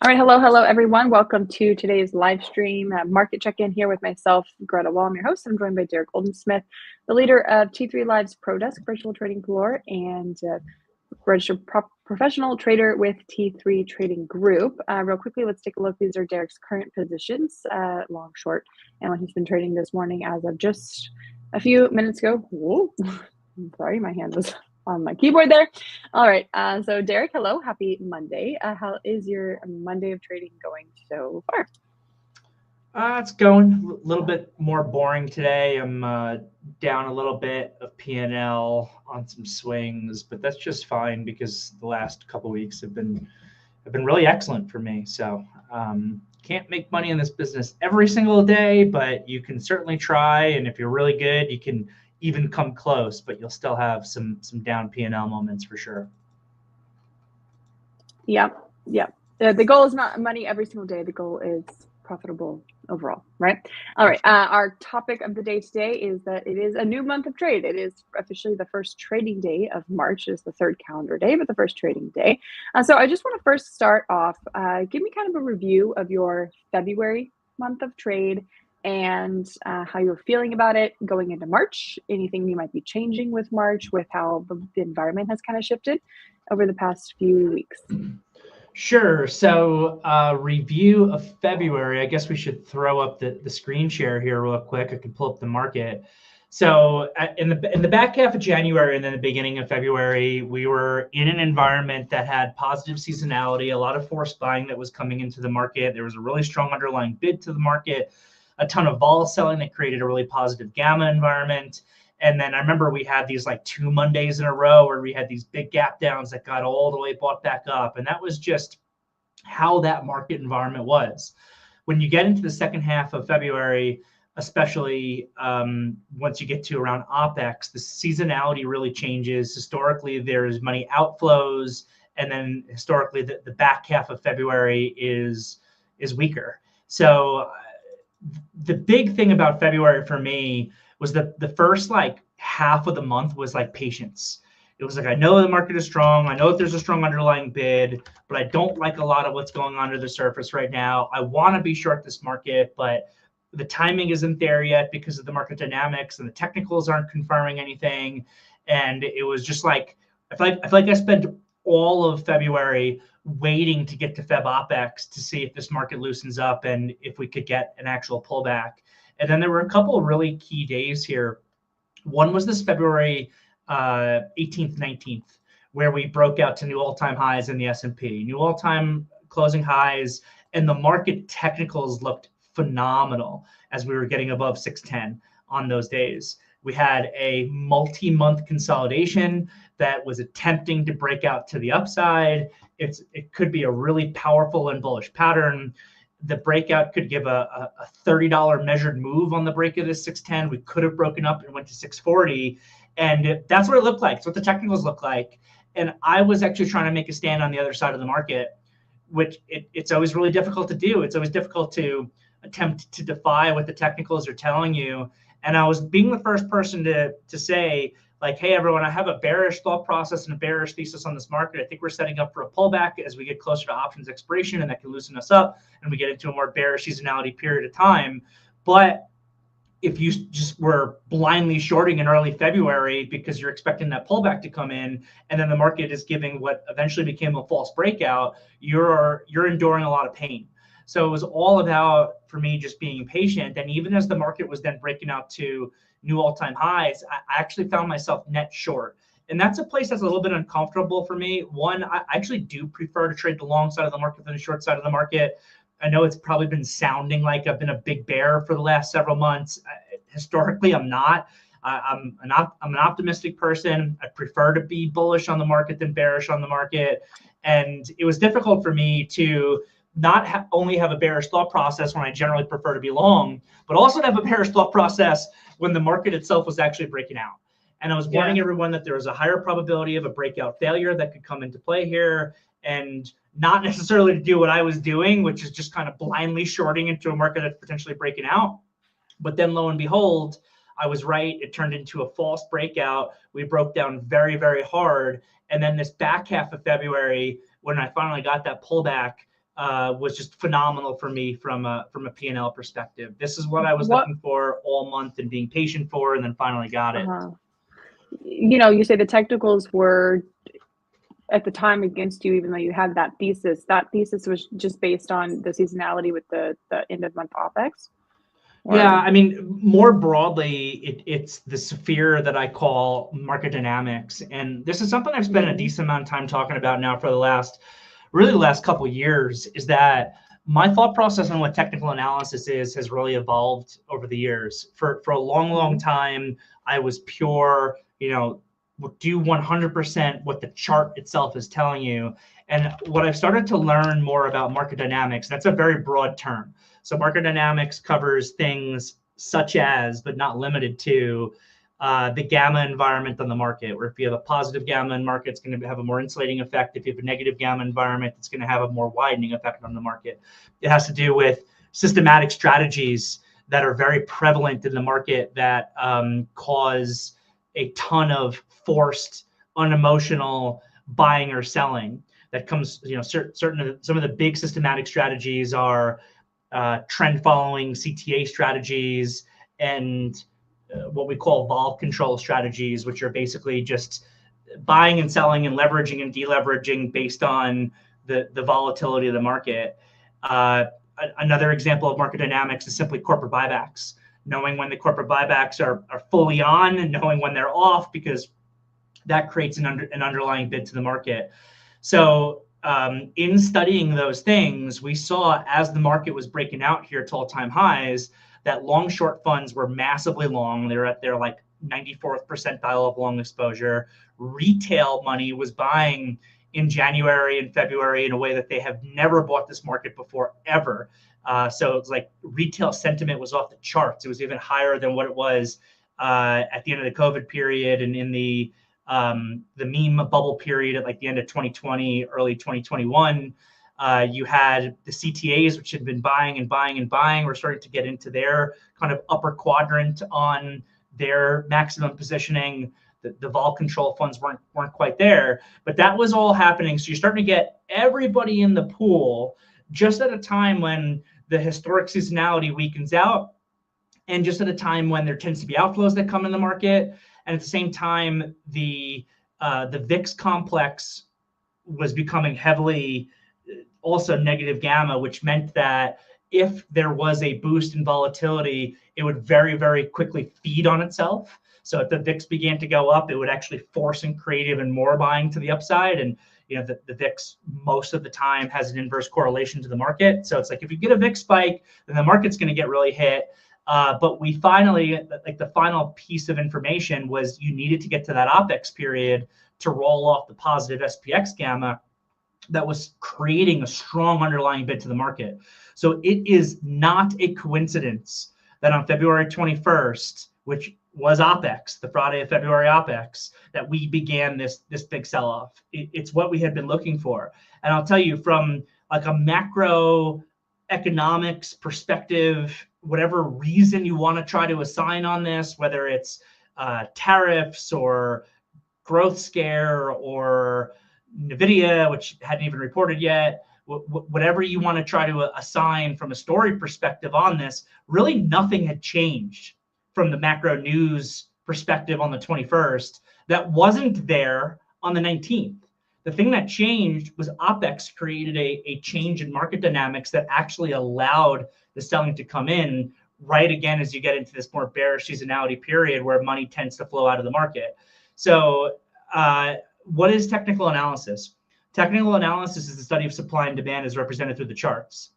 All right, hello, everyone. Welcome to today's live stream market check-in here with myself, Greta Wall. I'm your host. I'm joined by Derrick Oldensmith, the leader of T3 Live's Pro Desk Virtual Trading Floor and registered professional trader with T3 Trading Group. Real quickly, let's take a look. These are Derrick's current positions, long, short, and what he's been trading this morning as of just a few minutes ago. Whoa. Sorry, my hand was on my keyboard there. All right. So Derrick, hello. Happy Monday. How is your Monday of trading going so far? It's going a little bit more boring today. I'm down a little bit of P&L on some swings, but that's just fine because the last couple of weeks have been really excellent for me. So can't make money in this business every single day, but you can certainly try. And if you're really good, you can even come close, but you'll still have some down P&L moments for sure. Yep. The goal is not money every single day. The goal is profitable overall, right? All right. Our topic of the day today is that it is a new month of trade. It is officially the first trading day of March. It is the third calendar day, but the first trading day. So I just want to first start off, give me kind of a review of your February month of trade and how you're feeling about it going into March. Anything you might be changing with March, with how the environment has kind of shifted over the past few weeks. Sure. So review of February, I guess we should throw up the screen share here real quick. I can pull up the market. So in the back half of January and then the beginning of February, we were in an environment that had positive seasonality, a lot of forced buying that was coming into the market. There was a really strong underlying bid to the market, a ton of vol selling that created a really positive gamma environment. And then I remember we had these like 2 Mondays in a row where we had these big gap downs that got all the way bought back up. And that was just how that market environment was. When you get into the second half of February, especially once you get to around OPEX, the seasonality really changes. Historically, there's money outflows. And then historically, the back half of February is weaker. So the big thing about February for me was that the first like half of the month was like patience. It was like, I know the market is strong. I know that there's a strong underlying bid, but I don't like a lot of what's going on under the surface right now. I want to be short this market, but the timing isn't there yet because of the market dynamics and the technicals aren't confirming anything. And it was just like, I feel like I spent all of February waiting to get to Feb OPEX to see if this market loosens up and if we could get an actual pullback. And then there were a couple of really key days here. One was this February 18th, 19th, where we broke out to new all-time highs in the S&P, new all-time closing highs, and the market technicals looked phenomenal as we were getting above 610 on those days. We had a multi-month consolidation that was attempting to break out to the upside. It could be a really powerful and bullish pattern. The breakout could give a $30 measured move on the break of this 610. We could have broken up and went to 640. And that's what it looked like. It's what the technicals look like. And I was actually trying to make a stand on the other side of the market, which it's always really difficult to do. It's always difficult to attempt to defy what the technicals are telling you. And I was being the first person to say, like, hey, everyone, I have a bearish thought process and a bearish thesis on this market. I think we're setting up for a pullback as we get closer to options expiration, and that can loosen us up and we get into a more bearish seasonality period of time. But if you just were blindly shorting in early February because you're expecting that pullback to come in, and then the market is giving what eventually became a false breakout, you're enduring a lot of pain. So it was all about, for me, just being patient. And even as the market was then breaking out to new all-time highs, I actually found myself net short. And that's a place that's a little bit uncomfortable for me. One, I actually do prefer to trade the long side of the market than the short side of the market. I know it's probably been sounding like I've been a big bear for the last several months. Historically, I'm not. I'm an optimistic person. I prefer to be bullish on the market than bearish on the market. And it was difficult for me to not only have a bearish thought process when I generally prefer to be long, but also to have a bearish thought process when the market itself was actually breaking out. And I was warning everyone that there was a higher probability of a breakout failure that could come into play here, and not necessarily to do what I was doing, which is just kind of blindly shorting into a market that's potentially breaking out. But then lo and behold, I was right. It turned into a false breakout. We broke down very, very hard. And then this back half of February, when I finally got that pullback, was just phenomenal for me from a P&L perspective. This is what I was looking for all month and being patient for, and then finally got it. You say the technicals were at the time against you, even though you had that thesis. That thesis was just based on the seasonality with the end of month OPEX. Yeah, I mean, more broadly, it's the sphere that I call market dynamics. And this is something I've spent a decent amount of time talking about now for the last couple of years, is that my thought process on what technical analysis has really evolved over the years. For a long time, I was pure, do 100% what the chart itself is telling you. And what I've started to learn more about market dynamics, that's a very broad term. So market dynamics covers things such as, but not limited to, the gamma environment on the market, where if you have a positive gamma in market, it's going to have a more insulating effect. If you have a negative gamma environment, it's going to have a more widening effect on the market. It has to do with systematic strategies that are very prevalent in the market that cause a ton of forced, unemotional buying or selling. That comes, some of the big systematic strategies are trend following CTA strategies and what we call vol control strategies, which are basically just buying and selling and leveraging and deleveraging based on the volatility of the market. Another example of market dynamics is simply corporate buybacks, knowing when the corporate buybacks are fully on and knowing when they're off, because that creates an underlying bid to the market. So in studying those things, we saw as the market was breaking out here to all-time highs, that long short funds were massively long. They're at their 94th percentile of long exposure. Retail money was buying in January and February in a way that they have never bought this market before, ever. So it's like retail sentiment was off the charts. It was even higher than what it was at the end of the COVID period and in the meme bubble period at the end of 2020, early 2021. You had the CTAs, which had been buying and buying and buying, were starting to get into their kind of upper quadrant on their maximum positioning. The vol control funds weren't quite there, but that was all happening. So you're starting to get everybody in the pool just at a time when the historic seasonality weakens out, and just at a time when there tends to be outflows that come in the market. And at the same time, the VIX complex was becoming heavily also negative gamma, which meant that if there was a boost in volatility, it would very, very quickly feed on itself. So if the VIX began to go up, it would actually force and create even more buying to the upside. And the VIX most of the time has an inverse correlation to the market. So it's like if you get a VIX spike, then the market's going to get really hit. But we finally, the final piece of information was you needed to get to that OPEX period to roll off the positive SPX gamma that was creating a strong underlying bid to the market. So it is not a coincidence that on February 21st, which was OPEX, the Friday of February OPEX, that we began this big sell-off. It's what we had been looking for. And I'll tell you, from a macro economics perspective, whatever reason you want to try to assign on this, whether it's tariffs or growth scare or NVIDIA, which hadn't even reported yet, whatever you want to try to assign from a story perspective on this, really nothing had changed from the macro news perspective on the 21st that wasn't there on the 19th. The thing that changed was OPEX created a change in market dynamics that actually allowed the selling to come in right again as you get into this more bearish seasonality period where money tends to flow out of the market. So what is technical analysis? Technical analysis is the study of supply and demand as represented through the charts.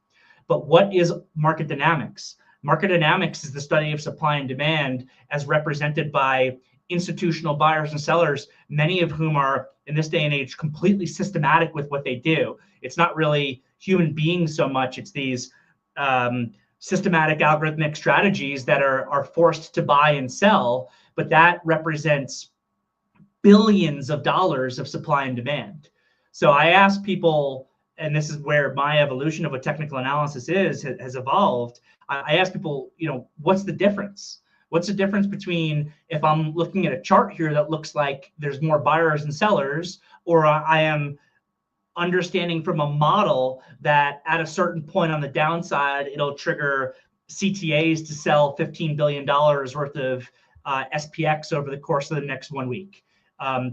But what is market dynamics? Market dynamics is the study of supply and demand as represented by institutional buyers and sellers, many of whom are, in this day and age, completely systematic with what they do. It's not really human beings so much. It's these systematic algorithmic strategies that are forced to buy and sell, but that represents billions of dollars of supply and demand. So I ask people, and this is where my evolution of what technical analysis has evolved. I ask people, what's the difference? What's the difference between if I'm looking at a chart here that looks like there's more buyers and sellers, or I am understanding from a model that at a certain point on the downside, it'll trigger CTAs to sell $15 billion worth of SPX over the course of the next 1 week.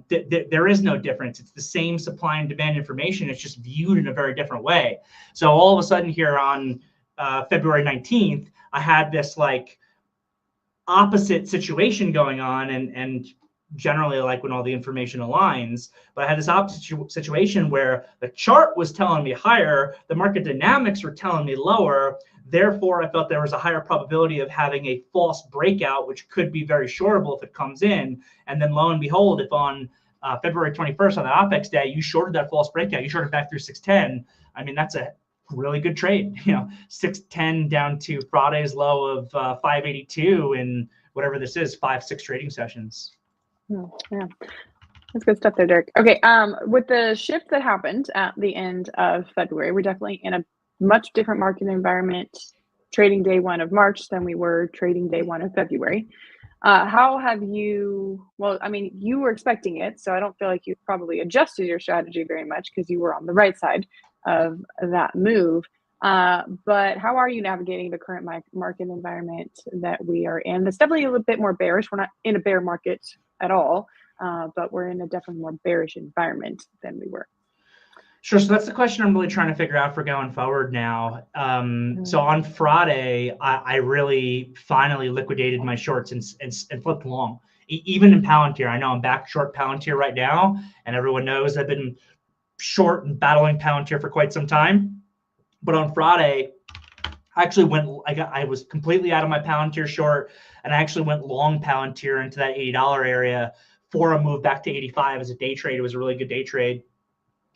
There is no difference. It's the same supply and demand information. It's just viewed in a very different way. So all of a sudden here on February 19th, I had this like opposite situation going on, and generally like when all the information aligns, but I had this opposite situation where the chart was telling me higher, the market dynamics were telling me lower. Therefore, I felt there was a higher probability of having a false breakout, which could be very shortable if it comes in. And then lo and behold, if on February 21st on the OPEX day, you shorted that false breakout, you shorted back through 610. I mean, that's a really good trade. 610 down to Friday's low of 582 in whatever this is, 5-6 trading sessions. Yeah, that's good stuff there, Derrick. Okay, with the shift that happened at the end of February, we're definitely in a much different market environment trading day 1 of March than we were trading day 1 of February. How have you, well, I mean, you were expecting it, so I don't feel like you've probably adjusted your strategy very much because you were on the right side of that move. But how are you navigating the current market environment that we are in? It's definitely a little bit more bearish. We're not in a bear market at all, but we're in a definitely more bearish environment than we were. Sure. So that's the question I'm really trying to figure out for going forward now. So on Friday, I really finally liquidated my shorts and flipped long, even in Palantir. I know I'm back short Palantir right now, and everyone knows I've been short and battling Palantir for quite some time. But on Friday, I actually I was completely out of my Palantir short, and I actually went long Palantir into that $80 area for a move back to 85 as a day trade. It was a really good day trade.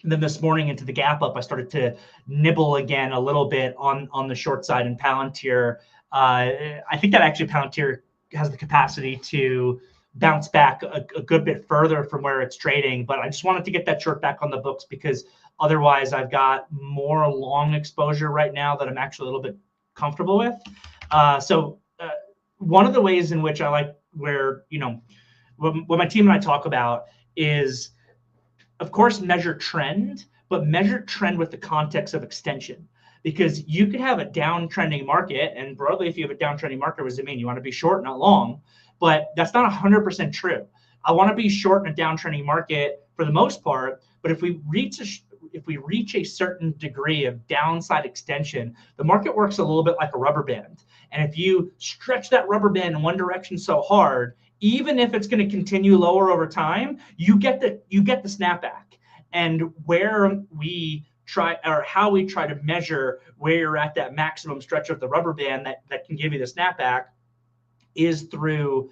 And then this morning into the gap up, I started to nibble again a little bit on the short side in Palantir. I think that actually Palantir has the capacity to bounce back a good bit further from where it's trading. But I just wanted to get that short back on the books because otherwise I've got more long exposure right now that I'm actually a little bit comfortable with. So one of the ways in which I like where, what my team and I talk about is, of course, measure trend, but measure trend with the context of extension. Because you could have a downtrending market, and broadly, if you have a downtrending market, what does it mean? You want to be short, not long, but that's not 100% true. I want to be short in a downtrending market for the most part, but if we reach a certain degree of downside extension, the market works a little bit like a rubber band. And if you stretch that rubber band in one direction so hard, even if it's going to continue lower over time, you get the snapback. And where we try, or how we try to measure where you're at that maximum stretch of the rubber band that can give you the snapback is through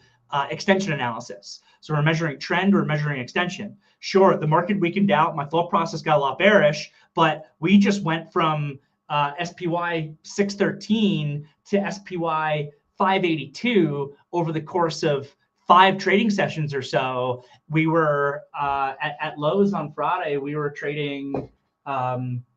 extension analysis. So we're measuring trend, we're measuring extension. Sure, the market weakened out, my thought process got a lot bearish, but we just went from SPY 613 to SPY 582 over the course of 5 trading sessions or so. We were at lows on Friday, we were trading $13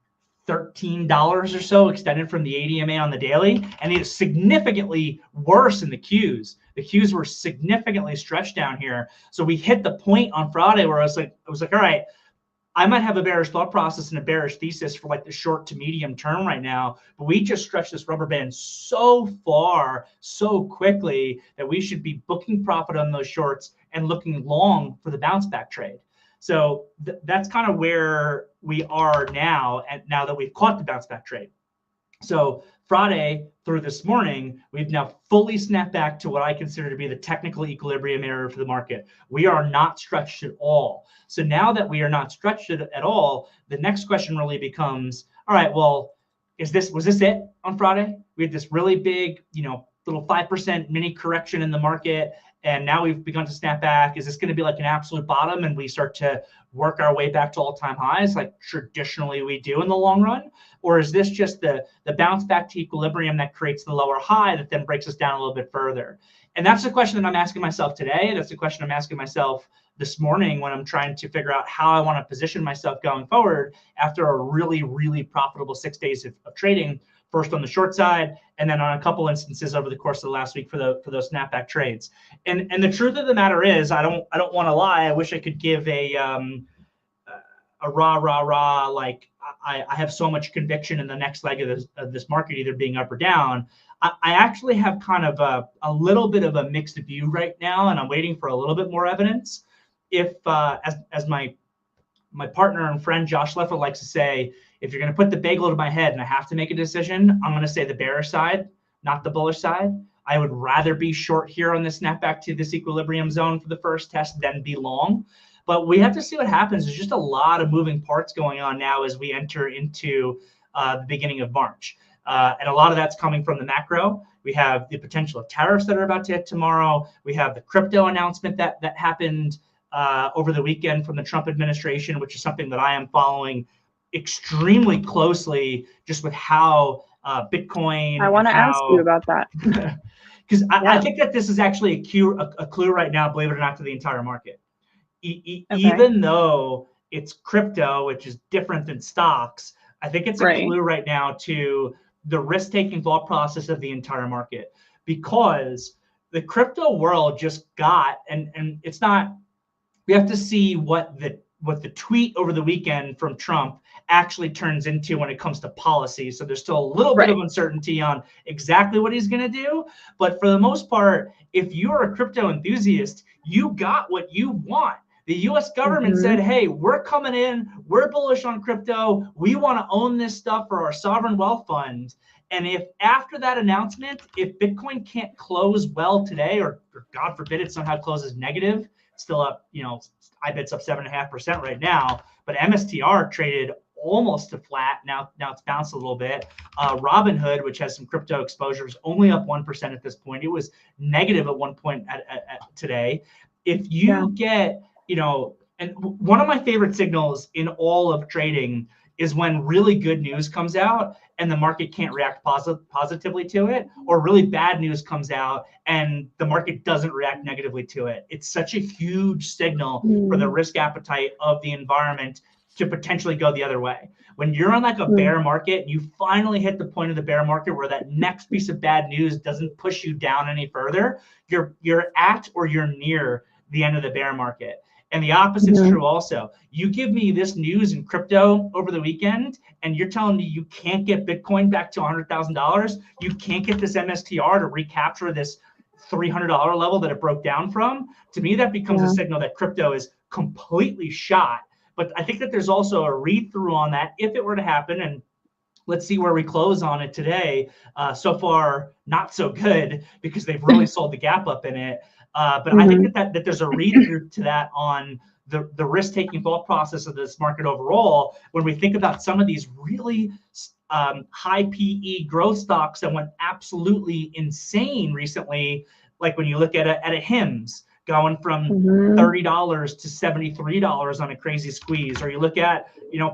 or so extended from the ADMA on the daily, and it is significantly worse in the Qs. The Qs were significantly stretched down here. So we hit the point on Friday where I was like, all right, I might have a bearish thought process and a bearish thesis for like the short to medium term right now, but we just stretched this rubber band so far, so quickly that we should be booking profit on those shorts and looking long for the bounce back trade. So that's kind of where we are now, and now that we've caught the bounce back trade. So Friday through this morning, we've now fully snapped back to what I consider to be the technical equilibrium area for the market. We are not stretched at all. So now that we are not stretched at all, the next question really becomes, all right, well, was this it on Friday? We had this really big, little 5% mini correction in the market, and now we've begun to snap back. Is this going to be like an absolute bottom and we start to work our way back to all-time highs like traditionally we do in the long run? Or is this just the bounce back to equilibrium that creates the lower high that then breaks us down a little bit further? And that's the question that I'm asking myself today. That's the question I'm asking myself this morning when I'm trying to figure out how I want to position myself going forward after a really, really profitable 6 days of trading, first on the short side, and then on a couple instances over the course of the last week for those snapback trades. And the truth of the matter is, I don't want to lie. I wish I could give a a rah, like I have so much conviction in the next leg of this market either being up or down. I actually have kind of a little bit of a mixed view right now, and I'm waiting for a little bit more evidence. If as my partner and friend Josh Leffer likes to say, if you're going to put the bagel to my head and I have to make a decision, I'm going to say the bearish side, not the bullish side. I would rather be short here on this snapback to this equilibrium zone for the first test than be long. But we have to see what happens. There's just a lot of moving parts going on now as we enter into the beginning of March. And a lot of that's coming from the macro. We have the potential of tariffs that are about to hit tomorrow. We have the crypto announcement that happened over the weekend from the Trump administration, which is something that I am following extremely closely, just with how Bitcoin. I want to ask you about that. Because I think that this is actually a clue right now, believe it or not, to the entire market. Okay. Even though it's crypto, which is different than stocks, I think it's a clue right now to the risk-taking thought process of the entire market, because the crypto world just got, and it's not, we have to see what the tweet over the weekend from Trump actually turns into when it comes to policy. So there's still a little bit of uncertainty on exactly what he's going to do. But for the most part, if you're a crypto enthusiast, you got what you want. The US government said, hey, we're coming in, we're bullish on crypto, we want to own this stuff for our sovereign wealth fund. And if after that announcement, if Bitcoin can't close well today, or God forbid it somehow closes negative, still up, IBIT's up 7.5% right now, but MSTR traded almost to flat. Now it's bounced a little bit. Robinhood, which has some crypto exposure, is only up 1% at this point. It was negative at one point at today. If you get, and one of my favorite signals in all of trading is when really good news comes out and the market can't react positively to it, or really bad news comes out and the market doesn't react negatively to it. It's such a huge signal for the risk appetite of the environment to potentially go the other way. When you're on like a bear market and you finally hit the point of the bear market where that next piece of bad news doesn't push you down any further, you're at or you're near the end of the bear market. And the opposite's true also. You give me this news in crypto over the weekend, and you're telling me you can't get Bitcoin back to $100,000. You can't get this MSTR to recapture this $300 level that it broke down from. To me, that becomes a signal that crypto is completely shot. But I think that there's also a read-through on that if it were to happen. And let's see where we close on it today. So far, not so good, because they've really sold the gap up in it. But I think that there's a read-through to that on the risk-taking thought process of this market overall. When we think about some of these really high PE growth stocks that went absolutely insane recently, like when you look at a HIMSS going from $30 to $73 on a crazy squeeze, or you look at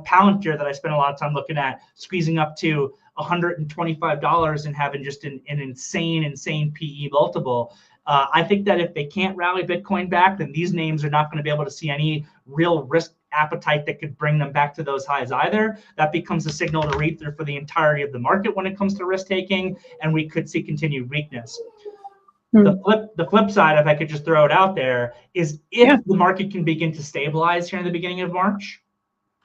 Palantir that I spent a lot of time looking at, squeezing up to $125 and having just an insane PE multiple. I think that if they can't rally Bitcoin back, then these names are not going to be able to see any real risk appetite that could bring them back to those highs either. That becomes a signal to read through for the entirety of the market when it comes to risk taking, and we could see continued weakness. The flip side, if I could just throw it out there, is if the market can begin to stabilize here in the beginning of March,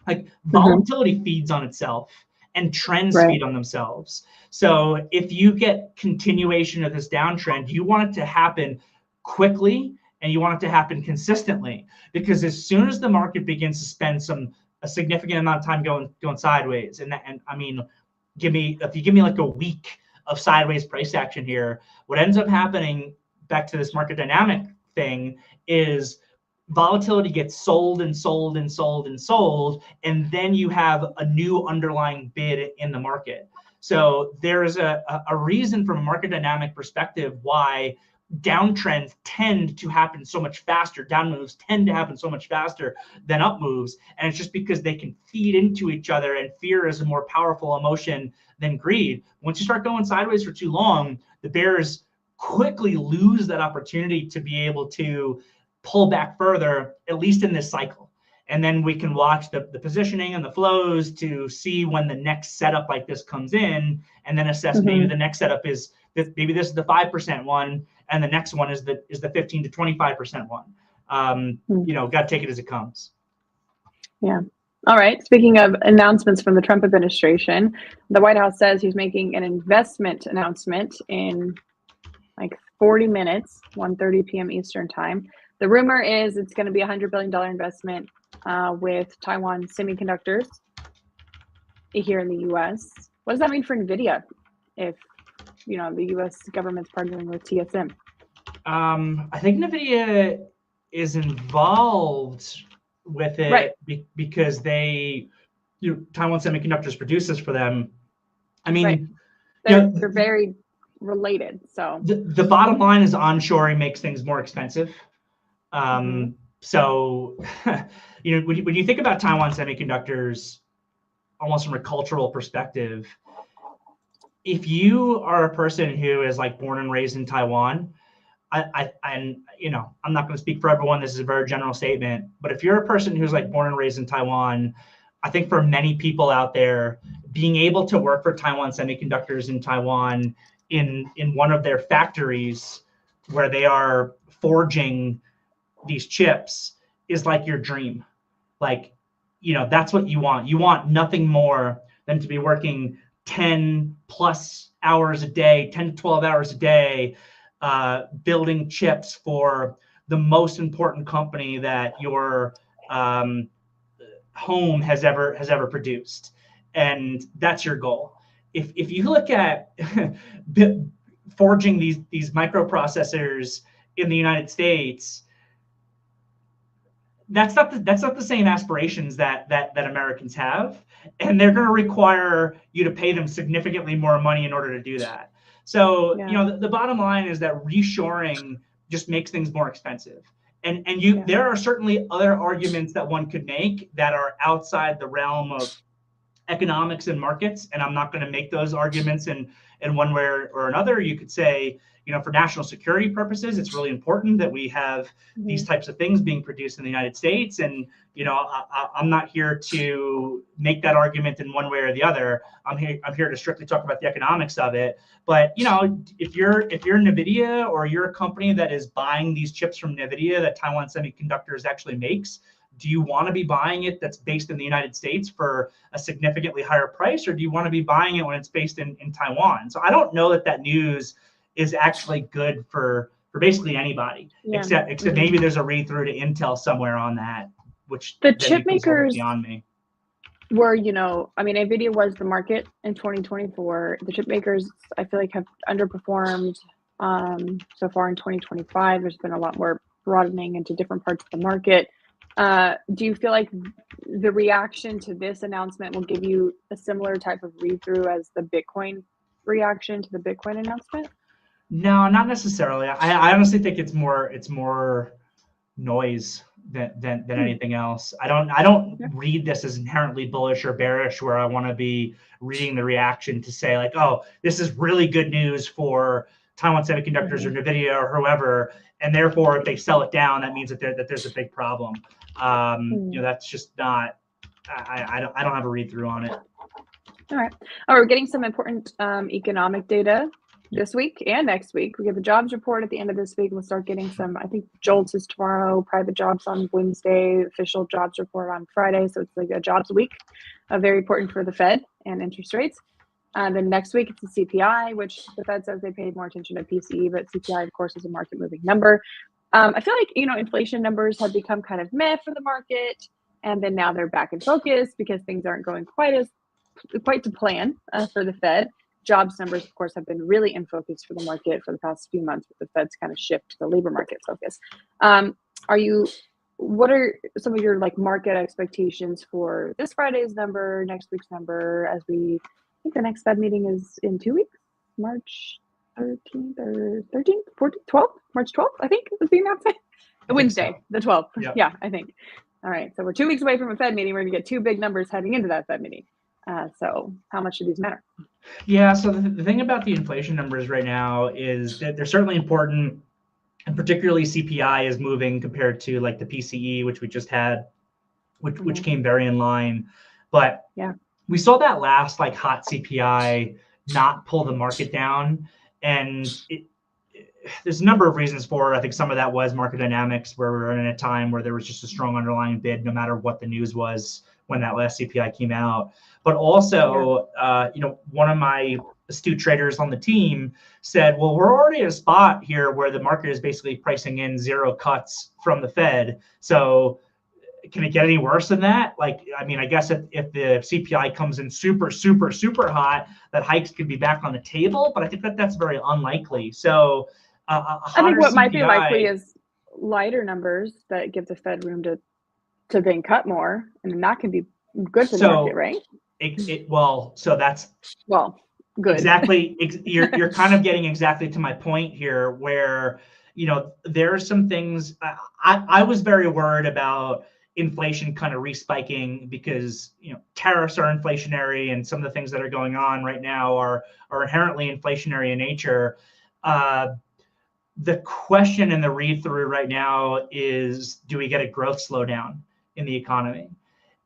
like volatility feeds on itself and trends feed on themselves. So if you get continuation of this downtrend, you want it to happen quickly and you want it to happen consistently, because as soon as the market begins to spend a significant amount of time going sideways, and I mean, if you give me like a week of sideways price action here, what ends up happening, back to this market dynamic thing, is volatility gets sold and sold and sold and sold, and then you have a new underlying bid in the market. So there's a reason from a market dynamic perspective why downtrends tend to happen so much faster. Down moves tend to happen so much faster than up moves. And it's just because they can feed into each other, and fear is a more powerful emotion than greed. Once you start going sideways for too long, the bears quickly lose that opportunity to be able to pull back further, at least in this cycle. And then we can watch the positioning and the flows to see when the next setup like this comes in, and then assess maybe the next setup is that maybe this is the 5% one, and the next one is the 15 to 25% one. Got to take it as it comes. Yeah. All right. Speaking of announcements from the Trump administration, the White House says he's making an investment announcement in like 40 minutes, 1:30 p.m. Eastern time. The rumor is it's going to be a $100 billion investment with Taiwan Semiconductors here in the U.S. What does that mean for NVIDIA if, the U.S. government's partnering with TSM? I think NVIDIA is involved with it, right, because Taiwan Semiconductors produces for them. I mean, right. They're very related. So the bottom line is onshoring makes things more expensive. So, when you think about Taiwan Semiconductors, almost from a cultural perspective, if you are a person who is like born and raised in Taiwan, I'm not going to speak for everyone. This is a very general statement, but if you're a person who's like born and raised in Taiwan, I think for many people out there, being able to work for Taiwan Semiconductors in Taiwan in one of their factories where they are forging these chips is like your dream. Like, that's what you want. You want nothing more than to be working 10 plus hours a day, 10 to 12 hours a day, building chips for the most important company that your home has ever produced. And that's your goal. If you look at forging these microprocessors in the United States, that's not the same aspirations that Americans have, and they're going to require you to pay them significantly more money in order to do that. So the bottom line is that reshoring just makes things more expensive, and there are certainly other arguments that one could make that are outside the realm of economics and markets, and I'm not going to make those arguments in one way or another. You could say, for national security purposes, it's really important that we have these types of things being produced in the United States. And, I'm not here to make that argument in one way or the other. I'm here to strictly talk about the economics of it. But, if you're NVIDIA, or you're a company that is buying these chips from NVIDIA that Taiwan Semiconductors actually makes, do you want to be buying it that's based in the United States for a significantly higher price, or do you want to be buying it when it's based in Taiwan? So I don't know that news is actually good for basically anybody, except maybe there's a read through to Intel somewhere on that, which the chip makers beyond me. Were, NVIDIA was the market in 2024. The chip makers, I feel like, have underperformed so far in 2025. There's been a lot more broadening into different parts of the market. Do you feel like the reaction to this announcement will give you a similar type of read through as the Bitcoin reaction to the Bitcoin announcement? No, not necessarily. I honestly think it's more noise than anything else. I don't read this as inherently bullish or bearish, where I want to be reading the reaction to say like, oh, this is really good news for Taiwan Semiconductors or NVIDIA or whoever, and therefore if they sell it down, that means that there's a big problem. That's just not. I don't have a read through on it. All right. We're getting some important economic data this week and next week. We get the jobs report at the end of this week. We'll start getting some, I think JOLTS is tomorrow, private jobs on Wednesday, official jobs report on Friday. So it's like a jobs week, very important for the Fed and interest rates. Then next week, it's the CPI, which the Fed says they paid more attention to PCE, but CPI, of course, is a market moving number. I feel like, inflation numbers have become kind of meh for the market. And then now they're back in focus because things aren't going quite to plan for the Fed. Jobs numbers, of course, have been really in focus for the market for the past few months, with the Fed's kind of shift to the labor market focus. What are some of your market expectations for this Friday's number, next week's number, I think the next Fed meeting is in 2 weeks, March 13th or 13th, 14th, 12th, March 12th, I think is the announcement. Wednesday, so. The 12th. Yep. Yeah, I think. All right. So we're 2 weeks away from a Fed meeting. We're going to get two big numbers heading into that Fed meeting. So how much do these matter? Yeah. So the thing about the inflation numbers right now is that they're certainly important, and particularly CPI is moving compared to the PCE, which we just had, which came very in line. But yeah, we saw that last hot CPI not pull the market down, and there's a number of reasons for it. I think some of that was market dynamics, where we were in a time where there was just a strong underlying bid, no matter what the news was when that last CPI came out. But also, one of my astute traders on the team said, well, we're already at a spot here where the market is basically pricing in 0 cuts from the Fed. So can it get any worse than that? Like, I mean, I guess if the CPI comes in super, super, super hot, that hikes could be back on the table, but I think that's very unlikely. So I think what might be likely is lighter numbers that give the Fed room to then cut more, and that can be good for the market, right? So that's good. Exactly. You're kind of getting exactly to my point here, where there are some things I was very worried about inflation kind of respiking because tariffs are inflationary, and some of the things that are going on right now are inherently inflationary in nature. The question and the read through right now is, do we get a growth slowdown in the economy?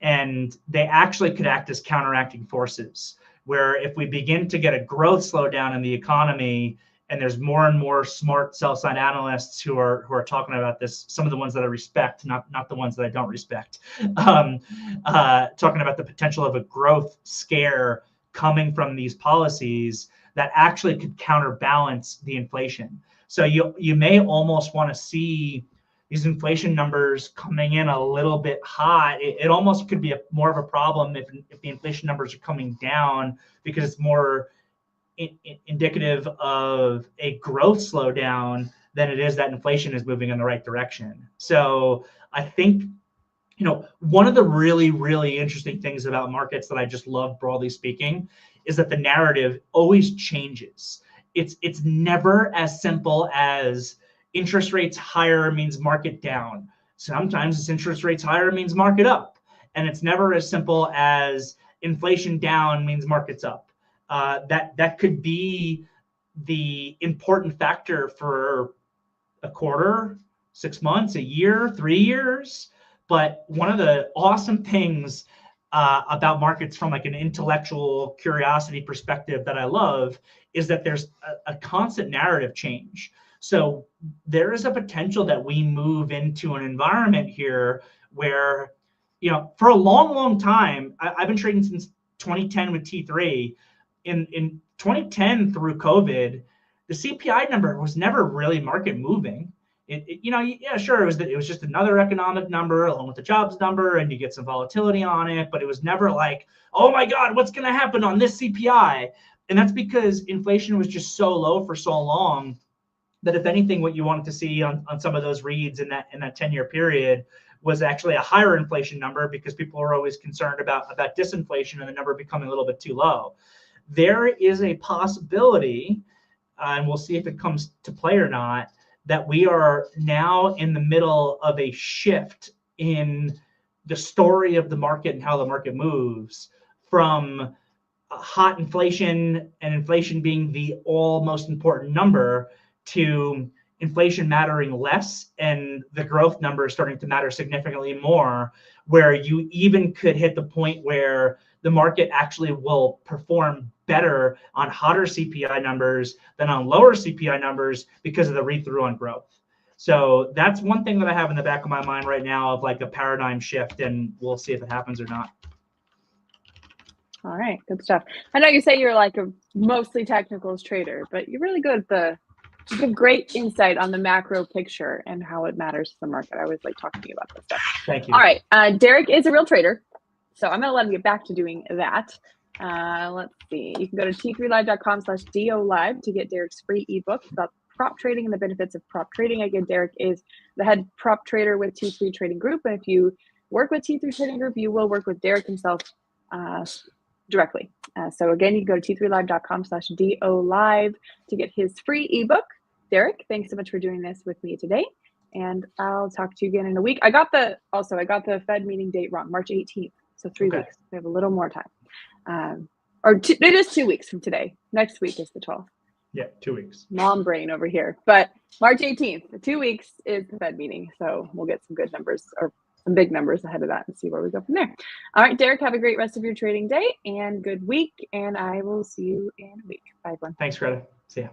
And they actually could act as counteracting forces, where if we begin to get a growth slowdown in the economy, and there's more and more smart sell-side analysts who are talking about this, some of the ones that I respect, not the ones that I don't respect, talking about the potential of a growth scare coming from these policies that actually could counterbalance the inflation. So you may almost want to see these inflation numbers coming in a little bit hot. It almost could be more of a problem if the inflation numbers are coming down, because it's more indicative of a growth slowdown than it is that inflation is moving in the right direction. So I think, one of the really, really interesting things about markets that I just love, broadly speaking, is that the narrative always changes. It's never as simple as interest rates higher means market down. Sometimes it's interest rates higher means market up. And it's never as simple as inflation down means markets up. That could be the important factor for a quarter, 6 months, a year, 3 years. But one of the awesome things about markets from like an intellectual curiosity perspective that I love is that there's a constant narrative change. So there is a potential that we move into an environment here where, for a long, long time, I've been trading since 2010 with T3. In 2010 through COVID, the CPI number was never really market moving. Sure, it was just another economic number along with the jobs number, and you get some volatility on it, but it was never like, oh my God, what's going to happen on this CPI? And that's because inflation was just so low for so long that if anything, what you wanted to see on some of those reads in that 10-year period was actually a higher inflation number, because people are always concerned about disinflation and the number becoming a little bit too low. There is a possibility, and we'll see if it comes to play or not, that we are now in the middle of a shift in the story of the market and how the market moves, from hot inflation and inflation being the most important number to inflation mattering less and the growth number starting to matter significantly more, where you even could hit the point where the market actually will perform better on hotter CPI numbers than on lower CPI numbers because of the read-through on growth. So that's one thing that I have in the back of my mind right now of like a paradigm shift, and we'll see if it happens or not. All right, good stuff. I know you say you're like a mostly technicals trader, but you're really good at you give great insight on the macro picture and how it matters to the market. I always like talking to you about this stuff. Thank you. All right, Derrick is a real trader, so I'm going to let him get back to doing that. Let's see. You can go to t3live.com/DOLive to get Derrick's free ebook about prop trading and the benefits of prop trading. Again, Derrick is the head prop trader with T3 Trading Group, and if you work with T3 Trading Group, you will work with Derrick himself directly. So again, you can go to t3live.com/DOLive to get his free ebook. Derrick, thanks so much for doing this with me today, and I'll talk to you again in a week. I got the Fed meeting date wrong, March 18th. So 3 weeks. We have a little more time. It is 2 weeks from today. Next week is the 12th. Yeah, 2 weeks. Mom brain over here. But March 18th, 2 weeks is the Fed meeting. So we'll get some good numbers, or some big numbers ahead of that, and see where we go from there. All right, Derrick, have a great rest of your trading day and good week. And I will see you in a week. Bye, everyone. Thanks, Greta. See ya.